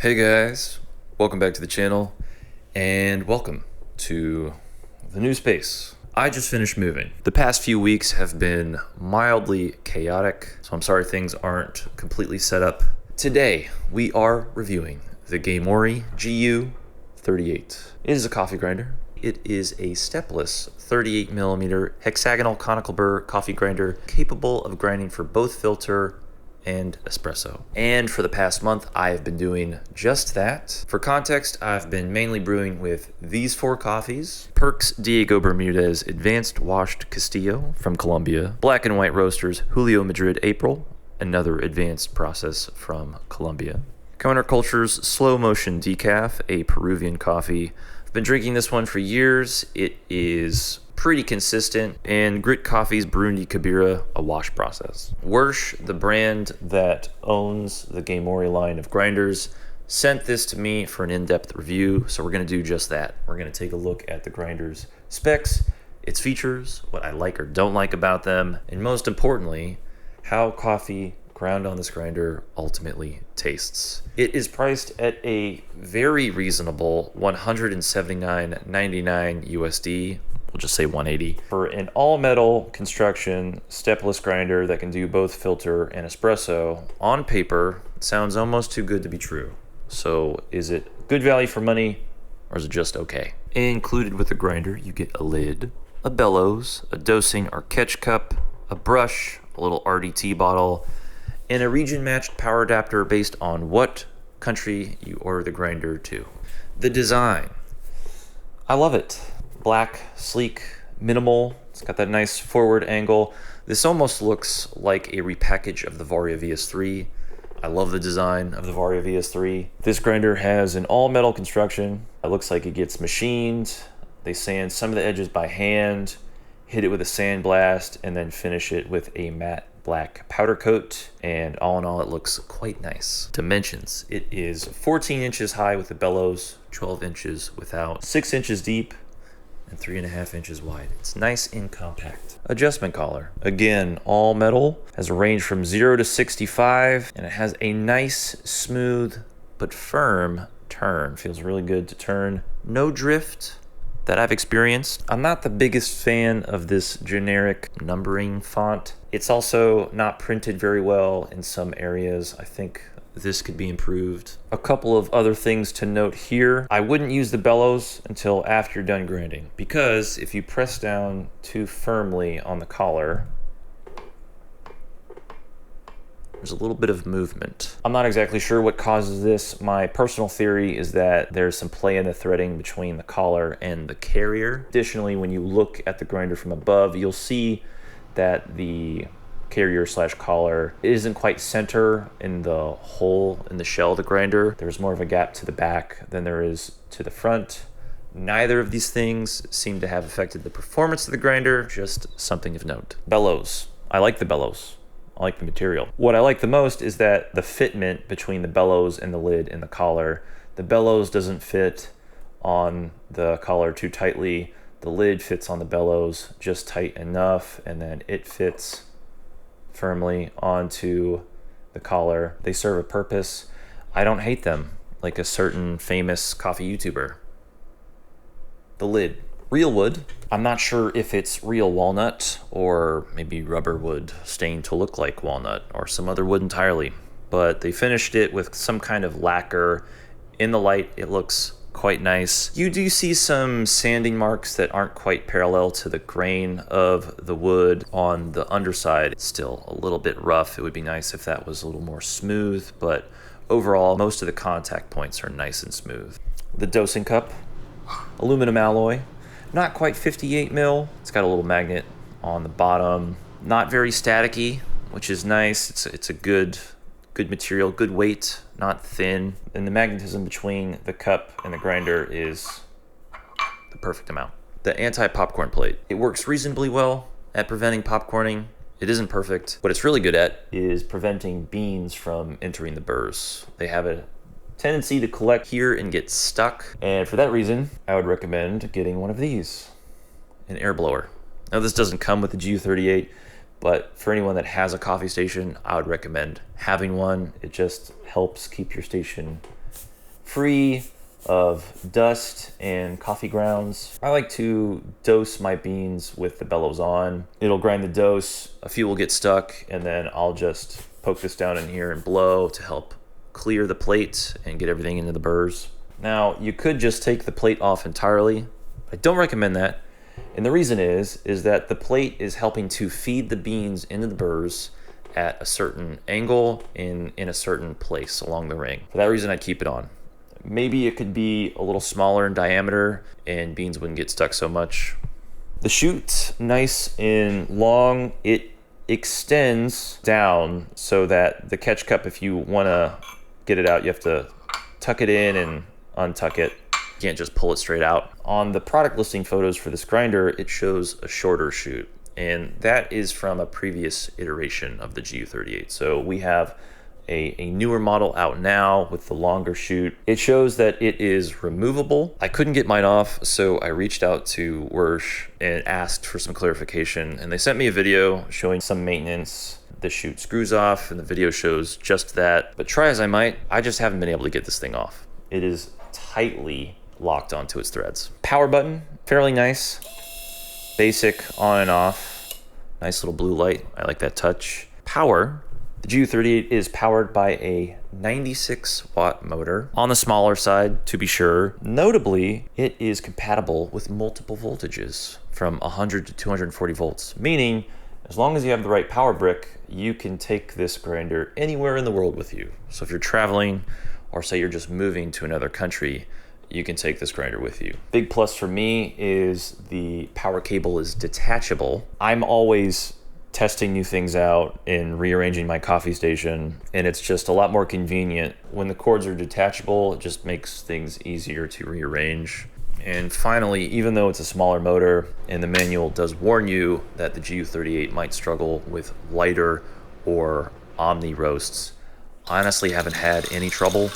Hey guys, welcome back to the channel and welcome to the new space. I just finished moving. The past few weeks have been mildly chaotic, so I'm sorry things aren't completely set up. Today we are reviewing the Geimori GU38. It is a coffee grinder. It is a stepless 38mm hexagonal conical burr coffee grinder capable of grinding for both filter and espresso. And for the past month, I have been doing just that. For context, I've been mainly brewing with these four coffees: Perks Diego Bermudez Advanced Washed Castillo from Colombia, Black and White Roasters Julio Madrid April, another advanced process from Colombia, Counterculture's Slow Motion Decaf, a Peruvian coffee. I've been drinking this one for years. It is pretty consistent, and Grit Coffee's Burundi Kabira, a wash process. Wirsh, the brand that owns the Geimori line of grinders, sent this to me for an in-depth review, so we're going to do just that. We're going to take a look at the grinder's specs, its features, what I like or don't like about them, and most importantly, how coffee ground on this grinder ultimately tastes. It is priced at a very reasonable $179.99 USD. We'll just say 180 for an all-metal construction stepless grinder that can do both filter and espresso. On paper, it sounds almost too good to be true. So is it good value for money, or is it just okay? Included with the grinder, you get a lid, a bellows, a dosing or catch cup, a brush, a little RDT bottle, and a region-matched power adapter based on what country you order the grinder to. The design, I love it. Black, sleek, minimal. It's got that nice forward angle. This almost looks like a repackage of the Varia VS3. I love the design of the Varia VS3. This grinder has an all-metal construction. It looks like it gets machined. They sand some of the edges by hand, hit it with a sandblast, and then finish it with a matte black powder coat. And all in all, it looks quite nice. Dimensions: it is 14 inches high with the bellows, 12 inches without, 6 inches deep, and 3.5 inches wide. It's nice and compact. Adjustment collar, again, all metal, has a range from 0 to 65, and it has a nice, smooth, but firm turn. Feels really good to turn. No drift that I've experienced. I'm not the biggest fan of this generic numbering font. It's also not printed very well in some areas. I think this could be improved. A couple of other things to note here. I wouldn't use the bellows until after you're done grinding, because if you press down too firmly on the collar, there's a little bit of movement. I'm not exactly sure what causes this. My personal theory is that there's some play in the threading between the collar and the carrier. Additionally, when you look at the grinder from above, you'll see that the carrier slash collar isn't quite center in the hole in the shell of the grinder. There's more of a gap to the back than there is to the front. Neither of these things seem to have affected the performance of the grinder, just something of note. Bellows. I like the bellows. I like the material. What I like the most is that the fitment between the bellows and the lid and the collar. The bellows doesn't fit on the collar too tightly. The lid fits on the bellows just tight enough, and then it fits firmly onto the collar. They serve a purpose. I don't hate them like a certain famous coffee YouTuber. The lid, real wood. I'm not sure if it's real walnut or maybe rubber wood stained to look like walnut or some other wood entirely, but they finished it with some kind of lacquer. In the light, it looks quite nice. You do see some sanding marks that aren't quite parallel to the grain of the wood on the underside. It's still a little bit rough. It would be nice if that was a little more smooth, but overall, most of the contact points are nice and smooth. The dosing cup, aluminum alloy, not quite 58 mil. It's got a little magnet on the bottom. Not very staticky, which is nice. It's a good material, good weight, not thin. And the magnetism between the cup and the grinder is the perfect amount. The anti-popcorn plate, it works reasonably well at preventing popcorning. It isn't perfect. What it's really good at is preventing beans from entering the burrs. They have a tendency to collect here and get stuck. And for that reason, I would recommend getting one of these, an air blower. Now, this doesn't come with the GU38, but for anyone that has a coffee station, I would recommend having one. It just helps keep your station free of dust and coffee grounds. I like to dose my beans with the bellows on. It'll grind the dose, a few will get stuck, and then I'll just poke this down in here and blow to help clear the plate and get everything into the burrs. Now, you could just take the plate off entirely. I don't recommend that. And the reason is that the plate is helping to feed the beans into the burrs at a certain angle in a certain place along the ring. For that reason, I'd keep it on. Maybe it could be a little smaller in diameter and beans wouldn't get stuck so much. The chute's nice and long. It extends down so that the catch cup, if you want to get it out, you have to tuck it in and untuck it. You can't just pull it straight out. On the product listing photos for this grinder, it shows a shorter chute, and that is from a previous iteration of the GU38. So we have a newer model out now with the longer chute. It shows that it is removable. I couldn't get mine off, so I reached out to Wirsh and asked for some clarification, and they sent me a video showing some maintenance. The chute screws off, and the video shows just that. But try as I might, I just haven't been able to get this thing off. It is tightly locked onto its threads. Power button, fairly nice. Basic on and off. Nice little blue light, I like that touch. Power. The GU38 is powered by a 96 watt motor on the smaller side, to be sure. Notably, it is compatible with multiple voltages from 100 to 240 volts, meaning as long as you have the right power brick, you can take this grinder anywhere in the world with you. So if you're traveling, or say you're just moving to another country, you can take this grinder with you. Big plus for me is the power cable is detachable. I'm always testing new things out and rearranging my coffee station, and it's just a lot more convenient. When the cords are detachable, it just makes things easier to rearrange. And finally, even though it's a smaller motor, and the manual does warn you that the GU38 might struggle with lighter or omni roasts, I honestly haven't had any trouble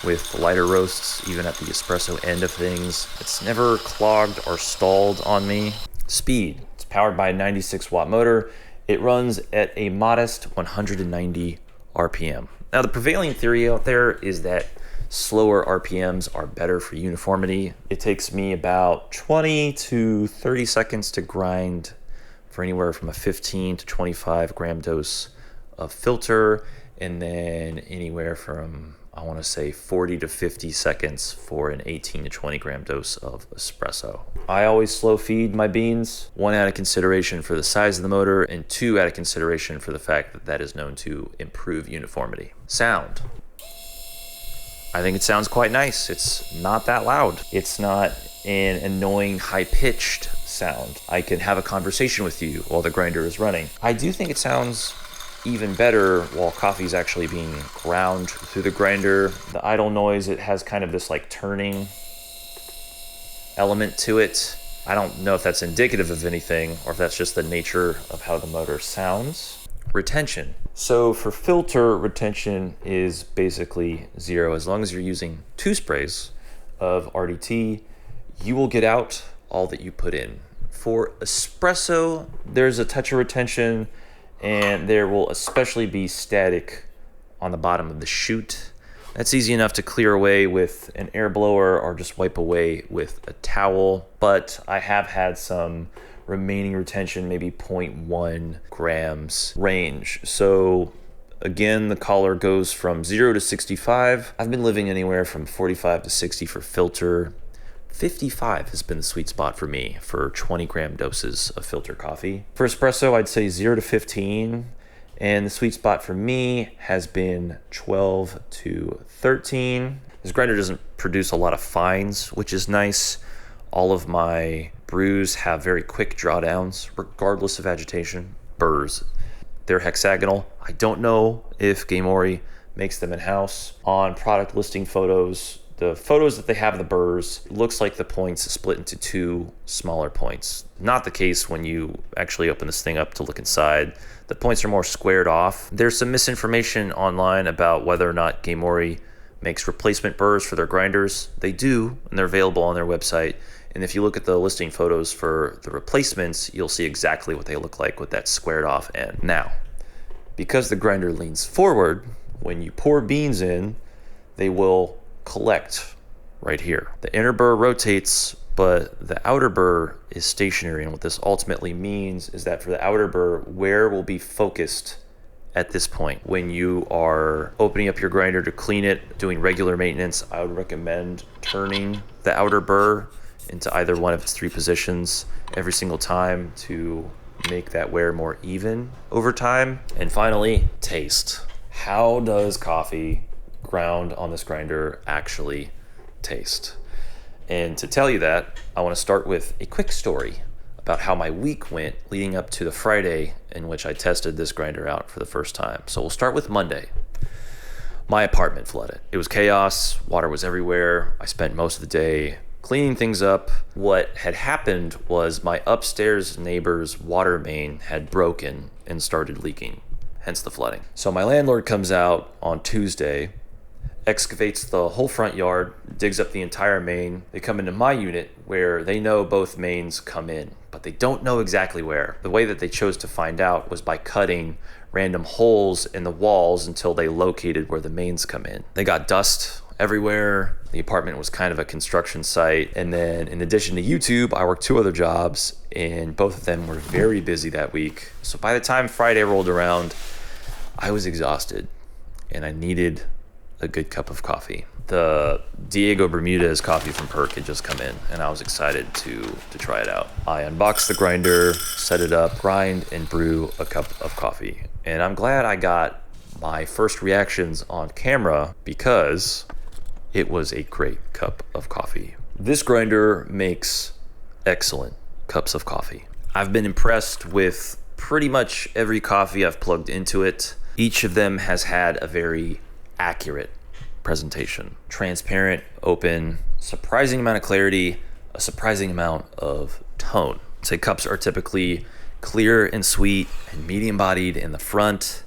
with lighter roasts, even at the espresso end of things. It's never clogged or stalled on me. Speed, it's powered by a 96 watt motor. It runs at a modest 190 RPM. Now, the prevailing theory out there is that slower RPMs are better for uniformity. It takes me about 20 to 30 seconds to grind for anywhere from a 15 to 25 gram dose of filter, and then anywhere from, I want to say, 40 to 50 seconds for an 18 to 20 gram dose of espresso. I always slow feed my beans, one out of consideration for the size of the motor, and two out of consideration for the fact that that is known to improve uniformity. Sound. I think it sounds quite nice. It's not that loud. It's not an annoying high-pitched sound. I can have a conversation with you while the grinder is running. I do think it sounds even better while coffee is actually being ground through the grinder. The idle noise, it has kind of this like turning element to it. I don't know if that's indicative of anything or if that's just the nature of how the motor sounds. Retention. So for filter, retention is basically zero. As long as you're using 2 sprays of RDT, you will get out all that you put in. For espresso, there's a touch of retention, and there will especially be static on the bottom of the chute. That's easy enough to clear away with an air blower or just wipe away with a towel, but I have had some remaining retention, maybe 0.1 grams range. So again, the collar goes from 0 to 65. I've been living anywhere from 45 to 60 for filter. 55 has been the sweet spot for me for 20 gram doses of filter coffee. For espresso, I'd say 0 to 15. And the sweet spot for me has been 12 to 13. This grinder doesn't produce a lot of fines, which is nice. All of my brews have very quick drawdowns, regardless of agitation. Burrs. They're hexagonal. I don't know if Geimori makes them in-house. On product listing photos, the photos that they have of the burrs, it looks like the points split into 2 smaller points. Not the case when you actually open this thing up to look inside. The points are more squared off. There's some misinformation online about whether or not Geimori makes replacement burrs for their grinders. They do, and they're available on their website. And if you look at the listing photos for the replacements, you'll see exactly what they look like with that squared off end. Now, because the grinder leans forward, when you pour beans in, they will collect right here. The inner burr rotates, but the outer burr is stationary. And what this ultimately means is that for the outer burr, wear will be focused at this point. When you are opening up your grinder to clean it, doing regular maintenance, I would recommend turning the outer burr into either one of its 3 positions every single time to make that wear more even over time. And finally, taste. How does coffee ground on this grinder actually taste? And to tell you that, I want to start with a quick story about how my week went leading up to the Friday in which I tested this grinder out for the first time. So we'll start with Monday. My apartment flooded. It was chaos, water was everywhere. I spent most of the day cleaning things up. What had happened was my upstairs neighbor's water main had broken and started leaking, hence the flooding. So my landlord comes out on Tuesday, excavates the whole front yard, digs up the entire main. They come into my unit where they know both mains come in, but they don't know exactly where. The way that they chose to find out was by cutting random holes in the walls until they located where the mains come in. They got dust everywhere. The apartment was kind of a construction site. And then in addition to YouTube, I worked 2 other jobs, and both of them were very busy that week. So by the time Friday rolled around, I was exhausted and I needed a good cup of coffee. The Diego Bermudez coffee from Burr had just come in, and I was excited to try it out. I unboxed the grinder, set it up, grind and brew a cup of coffee. And I'm glad I got my first reactions on camera because it was a great cup of coffee. This grinder makes excellent cups of coffee. I've been impressed with pretty much every coffee I've plugged into it. Each of them has had a very accurate presentation. Transparent, open, surprising amount of clarity, a surprising amount of tone. Say cups are typically clear and sweet and medium bodied in the front.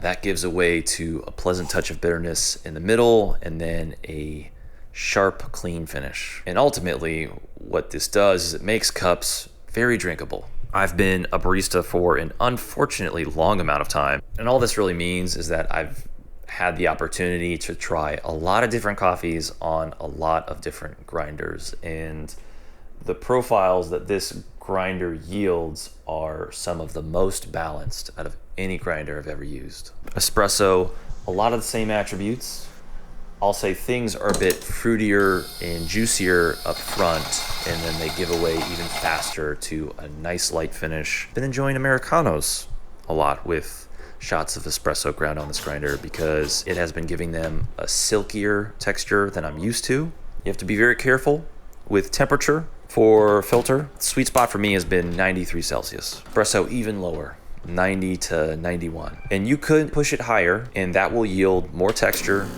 That gives away to a pleasant touch of bitterness in the middle, and then a sharp, clean finish. And ultimately, what this does is it makes cups very drinkable. I've been a barista for an unfortunately long amount of time, and all this really means is that I've had the opportunity to try a lot of different coffees on a lot of different grinders, and the profiles that this grinder yields are some of the most balanced out of any grinder I've ever used. Espresso, a lot of the same attributes. I'll say things are a bit fruitier and juicier up front, and then they give away even faster to a nice light finish. Been enjoying Americanos a lot with shots of espresso ground on this grinder because it has been giving them a silkier texture than I'm used to. You have to be very careful with temperature for filter. The sweet spot for me has been 93 Celsius. Espresso even lower, 90 to 91. And you could push it higher, and that will yield more texture,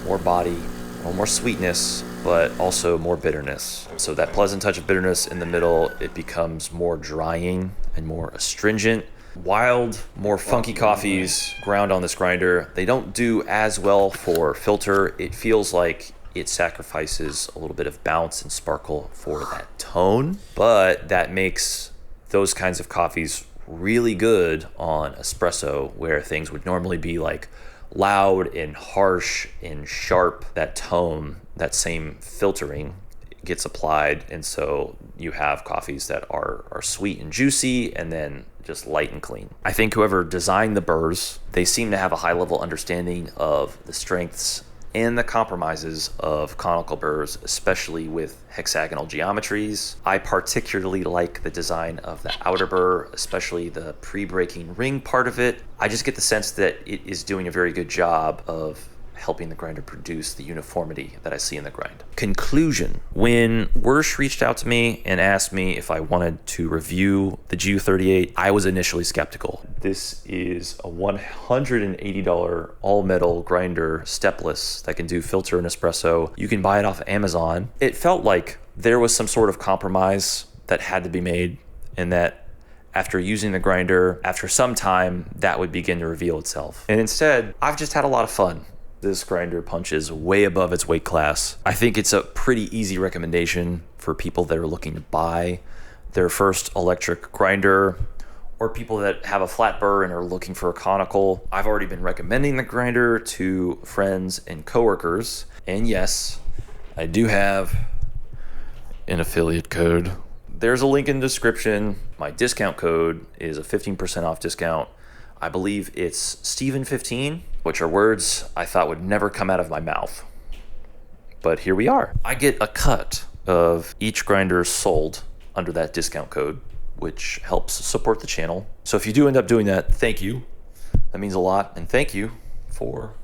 more body, more sweetness, but also more bitterness. So that pleasant touch of bitterness in the middle, it becomes more drying and more astringent. Wild, more funky coffees ground on this grinder, they don't do as well for filter. It feels like it sacrifices a little bit of bounce and sparkle for that tone, but that makes those kinds of coffees really good on espresso, where things would normally be like loud and harsh and sharp. That tone, that same filtering gets applied, and so you have coffees that are sweet and juicy and then just light and clean. I think whoever designed the burrs, they seem to have a high level understanding of the strengths and the compromises of conical burrs, especially with hexagonal geometries. I particularly like the design of the outer burr, especially the pre-breaking ring part of it. I just get the sense that it is doing a very good job of helping the grinder produce the uniformity that I see in the grind. Conclusion. When Wirsh reached out to me and asked me if I wanted to review the GU38, I was initially skeptical. This is a $180 all-metal grinder, stepless, that can do filter and espresso. You can buy it off Amazon. It felt like there was some sort of compromise that had to be made, and that after using the grinder, after some time, that would begin to reveal itself. And instead, I've just had a lot of fun. This grinder punches way above its weight class. I think it's a pretty easy recommendation for people that are looking to buy their first electric grinder, or people that have a flat burr and are looking for a conical. I've already been recommending the grinder to friends and coworkers, And yes, I do have an affiliate code. There's a link in the description. My discount code is a 15% off discount. I believe it's Steven15, which are words I thought would never come out of my mouth. But here we are. I get a cut of each grinder sold under that discount code, which helps support the channel. So if you do end up doing that, thank you. That means a lot, and thank you for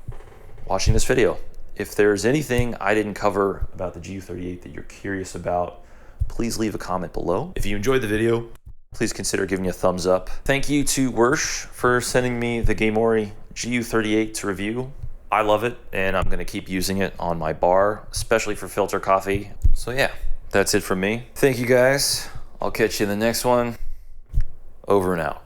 watching this video. If there's anything I didn't cover about the GU38 that you're curious about, please leave a comment below. If you enjoyed the video, please consider giving me a thumbs up. Thank you to Wirsh for sending me the Geimori GU38 to review. I love it, and I'm gonna keep using it on my bar, especially for filter coffee. So yeah, that's it from me. Thank you guys. I'll catch you in the next one. Over and out.